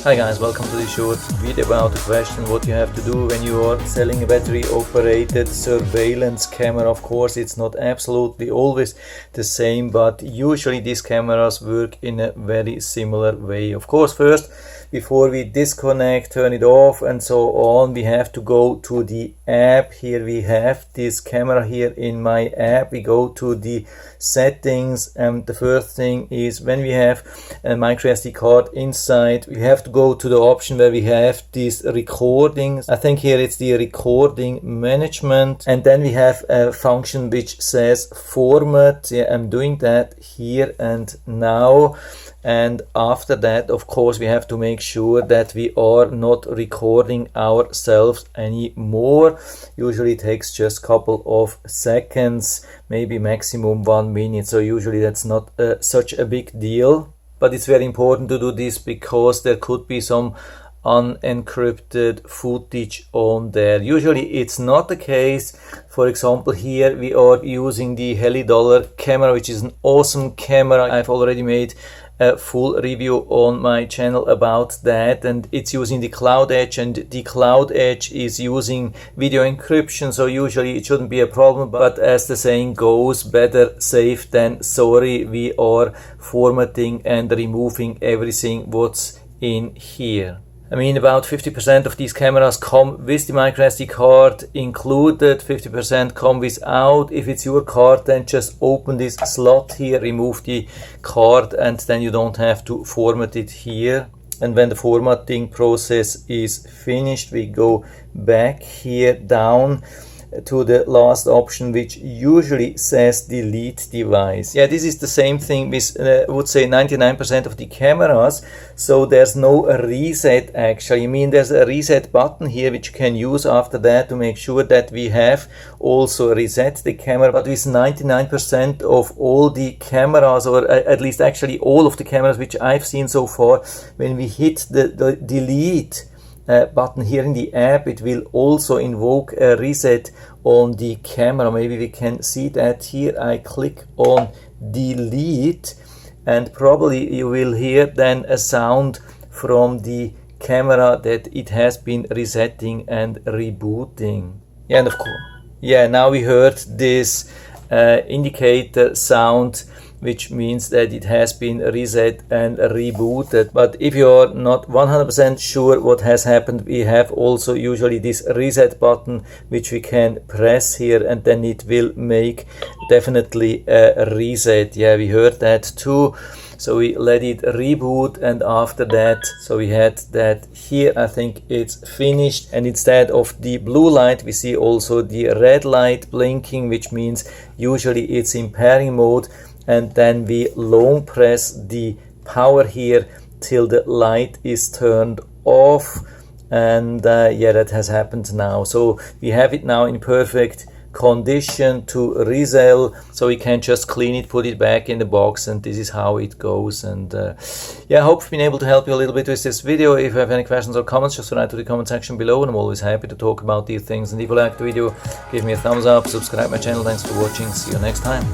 Hi guys, welcome to this short video about the question what you have to do when you are selling a battery operated surveillance camera. Of course, it's not absolutely always the same, but usually these cameras work in a very similar way. Of course, first, before we disconnect, turn it off and so on, we have to go to the app. Here we have this camera here in my app. We go to the settings, and the first thing is when we have a microSD card inside, we have to go to the option where we have these recordings. I think here it's the recording management, and then we have a function which says format. Yeah, I'm doing that here and now. And after that, of course, we have to make sure that we are not recording ourselves anymore. Usually it takes just a couple of seconds, maybe maximum 1 minute. So usually that's not such a big deal. But it's very important to do this because there could be some unencrypted footage on there. Usually it's not the case. For example, here we are using the $1 camera, which is an awesome camera. I've already made a full review on my channel about that, and it's using the CloudEdge, and the CloudEdge is using video encryption, so usually it shouldn't be a problem. But as the saying goes, better safe than sorry. We are formatting and removing everything what's in here. I mean, about 50% of these cameras come with the microSD card included, 50% come without. If it's your card, then just open this slot here, remove the card, and then you don't have to format it here. And when the formatting process is finished, we go back here down to the last option, which usually says delete device. Yeah, this is the same thing with I would say 99% of the cameras. So there's no reset actually. I mean, there's a reset button here which you can use after that to make sure that we have also reset the camera. But with 99% of all the cameras, or at least actually all of the cameras which I've seen so far, when we hit the delete button here in the app, it will also invoke a reset on the camera. Maybe we can see that here. I click on delete, and probably you will hear then a sound from the camera that it has been resetting and rebooting. Yeah, and of course, yeah, now we heard this indicator sound, which means that it has been reset and rebooted. But if you're not 100% sure what has happened, we have also usually this reset button which we can press here, and then it will make definitely a reset. Yeah, we heard that too. So we let it reboot, and after that, so we had that here. I think it's finished, and instead of the blue light we see also the red light blinking, which means usually it's in pairing mode. And then we long press the power here till the light is turned off, and yeah, that has happened now. So we have it now in perfect condition to resell, so we can just clean it, put it back in the box, and this is how it goes. And yeah, I hope I've been able to help you a little bit with this video. If you have any questions or comments, just write to the comment section below, and I'm always happy to talk about these things. And if you like the video, give me a thumbs up, subscribe my channel. Thanks for watching, see you next time.